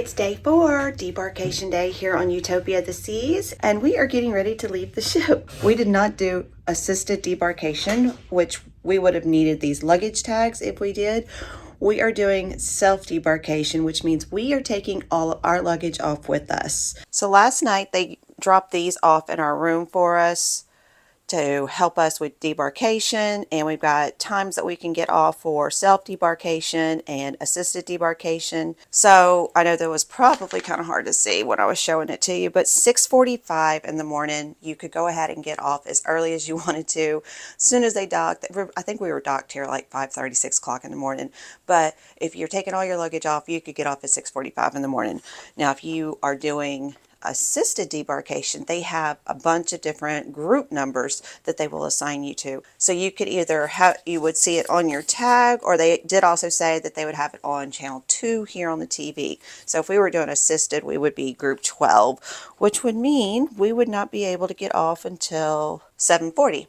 It's day 4, debarkation day here on Utopia the Seas, and we are getting ready to leave the ship. We did not do assisted debarkation, which we would have needed these luggage tags if we did. We are doing self-debarkation, which means we are taking all of our luggage off with us. So last night they dropped these off in our room for us to help us with debarkation, and we've got times that we can get off for self-debarkation and assisted debarkation. So I know that was probably kind of hard to see when I was showing it to you, but 6:45 in the morning, you could go ahead and get off as early as you wanted to. As soon as they docked, I think we were docked here like 5:30, 6 o'clock in the morning, but if you're taking all your luggage off, you could get off at 6:45 in the morning. Now, if you are doing assisted debarkation, they have a bunch of different group numbers that they will assign you to. So you could either have, you would see it on your tag, or they did also say that they would have it on channel 2 here on the TV. So if we were doing assisted, we would be group 12, which would mean we would not be able to get off until 7:40.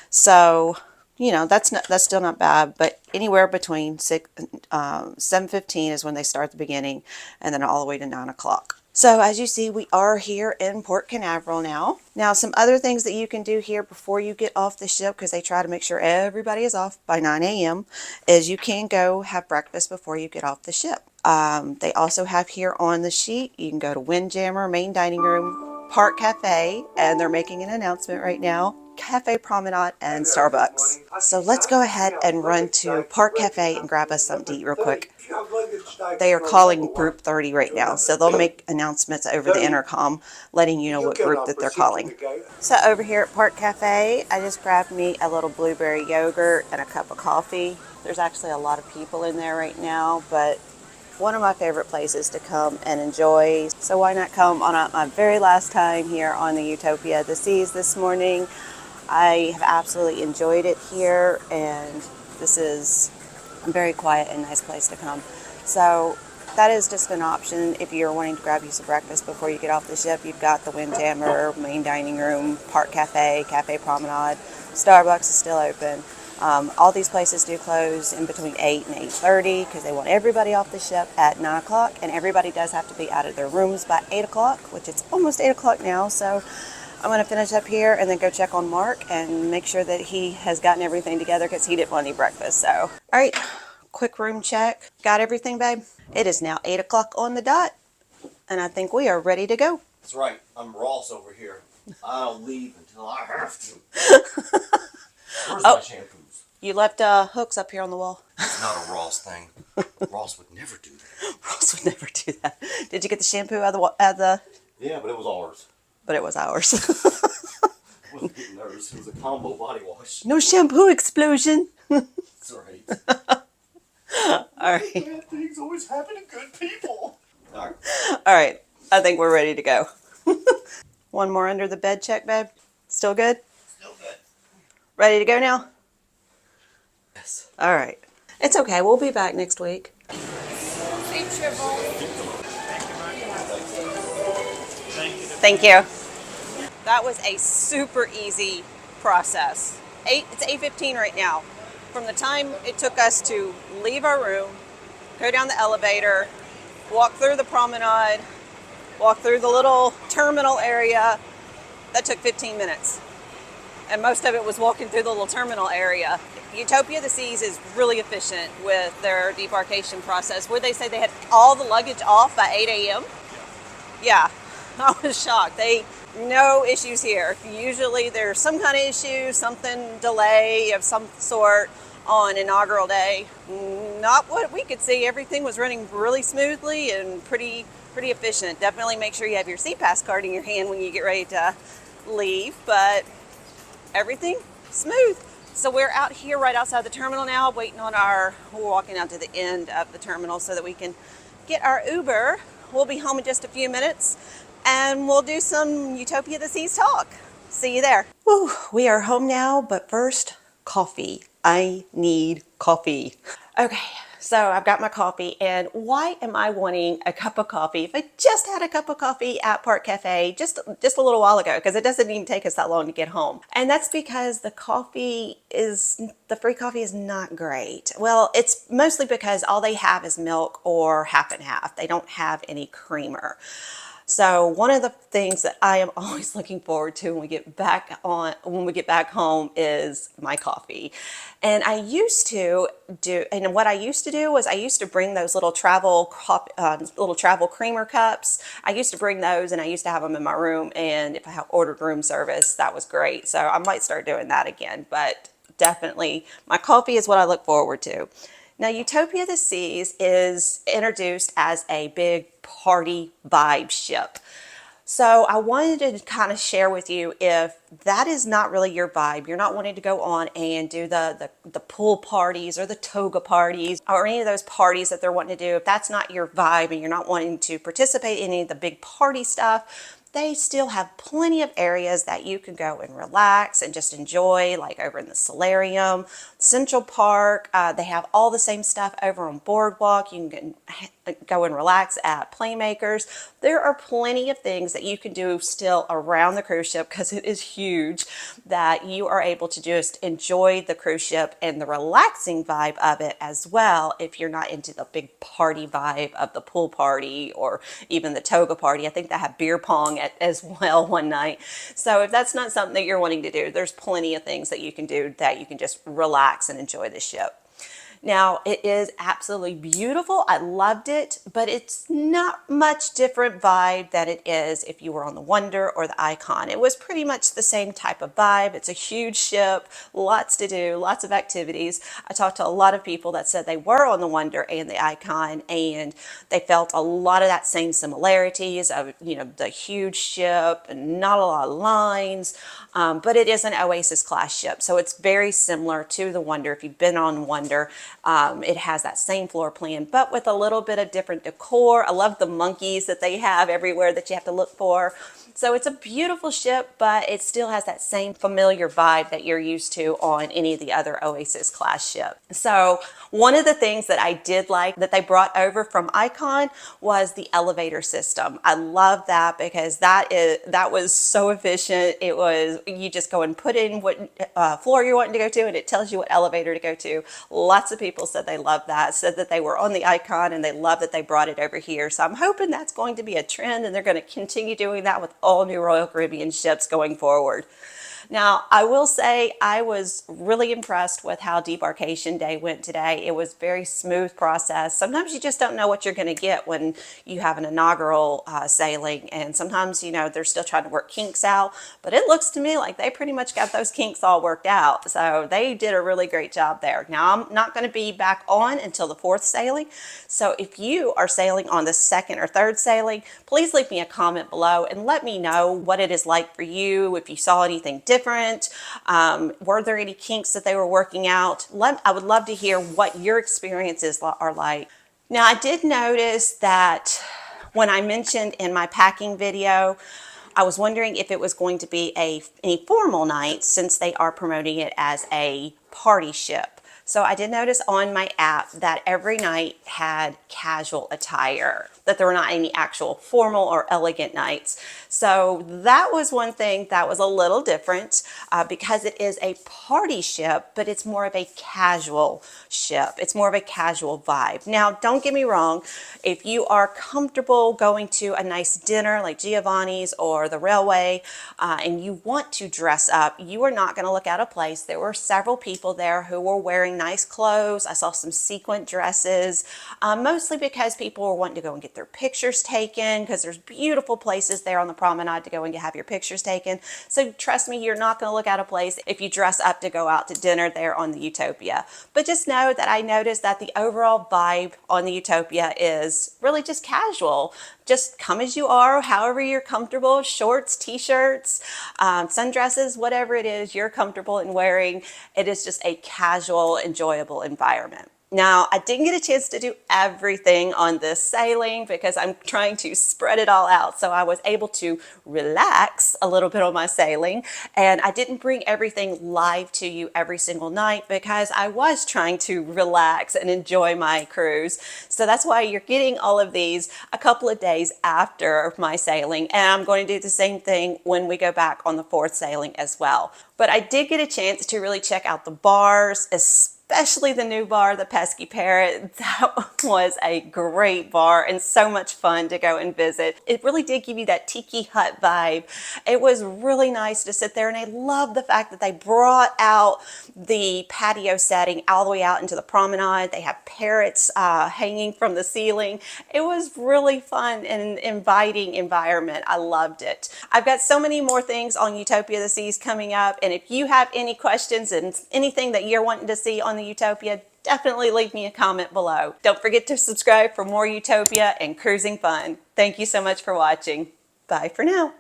So, you know, that's still not bad, but anywhere between 7:15 is when they start the beginning, and then all the way to 9 o'clock. So as you see, we are here in Port Canaveral now. Now, some other things that you can do here before you get off the ship, because they try to make sure everybody is off by 9 a.m., is you can go have breakfast before you get off the ship. They also have here on the sheet, you can go to Windjammer, Main Dining Room, Park Cafe, and they're making an announcement right now, Cafe Promenade, and Starbucks. So let's go ahead and run to Park Cafe and grab us something to eat real quick. They are calling group 30 right now, so they'll make announcements over the intercom letting you know what group that they're calling. So over here at Park Cafe, I just grabbed me a little blueberry yogurt and a cup of coffee. There's actually a lot of people in there right now, but one of my favorite places to come and enjoy. So why not come on my very last time here on the Utopia the Seas this morning. I have absolutely enjoyed it here, and this is a very quiet and nice place to come. So that is just an option if you're wanting to grab you some breakfast before you get off the ship. You've got the Windjammer, Main Dining Room, Park Cafe, Cafe Promenade. Starbucks is still open. All these places do close in between 8 and 8:30 because they want everybody off the ship at 9 o'clock, and everybody does have to be out of their rooms by 8 o'clock, which it's almost 8 o'clock now. So I'm going to finish up here and then go check on Mark and make sure that he has gotten everything together because he didn't want any breakfast. So, all right, quick room check. Got everything, babe? It is now 8 o'clock on the dot, and I think we are ready to go. That's right. I'm Ross over here. I'll leave until I have to. Where's my shampoos? You left hooks up here on the wall. It's not a Ross thing. Ross would never do that. Ross would never do that. Did you get the shampoo out of the... Yeah, but it was ours. But it was ours. I wasn't getting nervous. It was a combo body wash. No shampoo explosion. That's right. All right. Bad things always happen to good people. All right. All right. I think we're ready to go. One more under the bed check, babe. Still good? Still good. Ready to go now? Yes. All right. It's okay. We'll be back next week. Thank you. That was a super easy process. It's 8:15 right now. From the time it took us to leave our room, go down the elevator, walk through the promenade, walk through the little terminal area, that took 15 minutes. And most of it was walking through the little terminal area. Utopia the Seas is really efficient with their debarkation process, where they say they had all the luggage off by 8 a.m. Yeah, I was shocked. No issues here. Usually there's some kind of issue, something delay of some sort on inaugural day. Not what we could see. Everything was running really smoothly and pretty efficient. Definitely make sure you have your SeaPass card in your hand when you get ready to leave, but everything smooth. So we're out here right outside the terminal now, waiting on we're walking out to the end of the terminal so that we can get our Uber. We'll be home in just a few minutes, and we'll do some Utopia the Seas talk. See you there. Woo, we are home now, but first, coffee. I need coffee. Okay, So I've got my coffee, and why am I wanting a cup of coffee if I just had a cup of coffee at Park Cafe just a little while ago, because it doesn't even take us that long to get home. And that's because the free coffee is not great. Well, it's mostly because all they have is milk or half and half. They don't have any creamer. So one of the things that I am always looking forward to when we get back home is my coffee. And what I used to do was I used to bring those little travel creamer cups. I used to bring those, and I used to have them in my room. And if I ordered room service, that was great. So I might start doing that again. But definitely, my coffee is what I look forward to. Now, Utopia of the Seas is introduced as a big party vibe ship. So I wanted to kind of share with you, if that is not really your vibe, you're not wanting to go on and do the pool parties or the toga parties or any of those parties that they're wanting to do, if that's not your vibe and you're not wanting to participate in any of the big party stuff, they still have plenty of areas that you can go and relax and just enjoy, like over in the Solarium, Central Park. They have all the same stuff over on Boardwalk. You can go and relax at Playmakers. There are plenty of things that you can do still around the cruise ship, because it is huge, that you are able to just enjoy the cruise ship and the relaxing vibe of it as well, if you're not into the big party vibe of the pool party or even the toga party. I think they have beer pong as well one night. So if that's not something that you're wanting to do, there's plenty of things that you can do that you can just relax and enjoy the ship. Now, it is absolutely beautiful. I loved it, but it's not much different vibe than it is if you were on the Wonder or the Icon. It was pretty much the same type of vibe. It's a huge ship, lots to do, lots of activities. I talked to a lot of people that said they were on the Wonder and the Icon, and they felt a lot of that same similarities of, the huge ship and not a lot of lines, but it is an Oasis class ship, so it's very similar to the Wonder. If you've been on Wonder, it has that same floor plan, but with a little bit of different decor. I love the monkeys that they have everywhere that you have to look for. So it's a beautiful ship, but it still has that same familiar vibe that you're used to on any of the other Oasis class ships. So one of the things that I did like that they brought over from Icon was the elevator system. I love that, because that was so efficient. It was, you just go and put in what floor you're wanting to go to, and it tells you what elevator to go to. Lots of people said they loved that, said that they were on the Icon and they love that they brought it over here. So I'm hoping that's going to be a trend, and they're going to continue doing that with all new Royal Caribbean ships going forward. Now, I will say I was really impressed with how Debarkation Day went today. It was a very smooth process. Sometimes you just don't know what you're going to get when you have an inaugural sailing, and sometimes, they're still trying to work kinks out, but it looks to me like they pretty much got those kinks all worked out. So they did a really great job there. Now, I'm not going to be back on until the 4th sailing, so if you are sailing on the 2nd or 3rd sailing, please leave me a comment below and let me know what it is like for you, if you saw anything different. Were there any kinks that they were working out? I would love to hear what your experiences are like. Now, I did notice that when I mentioned in my packing video, I was wondering if it was going to be any formal night, since they are promoting it as a party ship. So I did notice on my app that every night had casual attire, that there were not any actual formal or elegant nights. So that was one thing that was a little different, because it is a party ship, but it's more of a casual ship. It's more of a casual vibe. Now, don't get me wrong. If you are comfortable going to a nice dinner like Giovanni's or the Railway, and you want to dress up, you are not going to look out of place. There were several people there who were wearing nice clothes. I saw some sequin dresses, mostly because people were wanting to go and get their pictures taken, because there's beautiful places there on the promenade to go and have your pictures taken. So trust me, you're not going to look out of place if you dress up to go out to dinner there on the Utopia. But just know that I noticed that the overall vibe on the Utopia is really just casual. Just come as you are, however you're comfortable, shorts, t-shirts, sundresses, whatever it is you're comfortable in wearing. It is just a casual, enjoyable environment. Now, I didn't get a chance to do everything on this sailing because I'm trying to spread it all out. So I was able to relax a little bit on my sailing, and I didn't bring everything live to you every single night because I was trying to relax and enjoy my cruise. So that's why you're getting all of these a couple of days after my sailing, and I'm going to do the same thing when we go back on the fourth sailing as well. But I did get a chance to really check out the bars, especially the new bar, the Pesky Parrot. That was a great bar and so much fun to go and visit. It really did give you that tiki hut vibe. It was really nice to sit there, and I love the fact that they brought out the patio setting all the way out into the promenade. They have parrots hanging from the ceiling. It was really fun and an inviting environment. I loved it. I've got so many more things on Utopia of the Seas coming up, and if you have any questions and anything that you're wanting to see on the Utopia, definitely leave me a comment below. Don't forget to subscribe for more Utopia and cruising fun. Thank you so much for watching. Bye for now.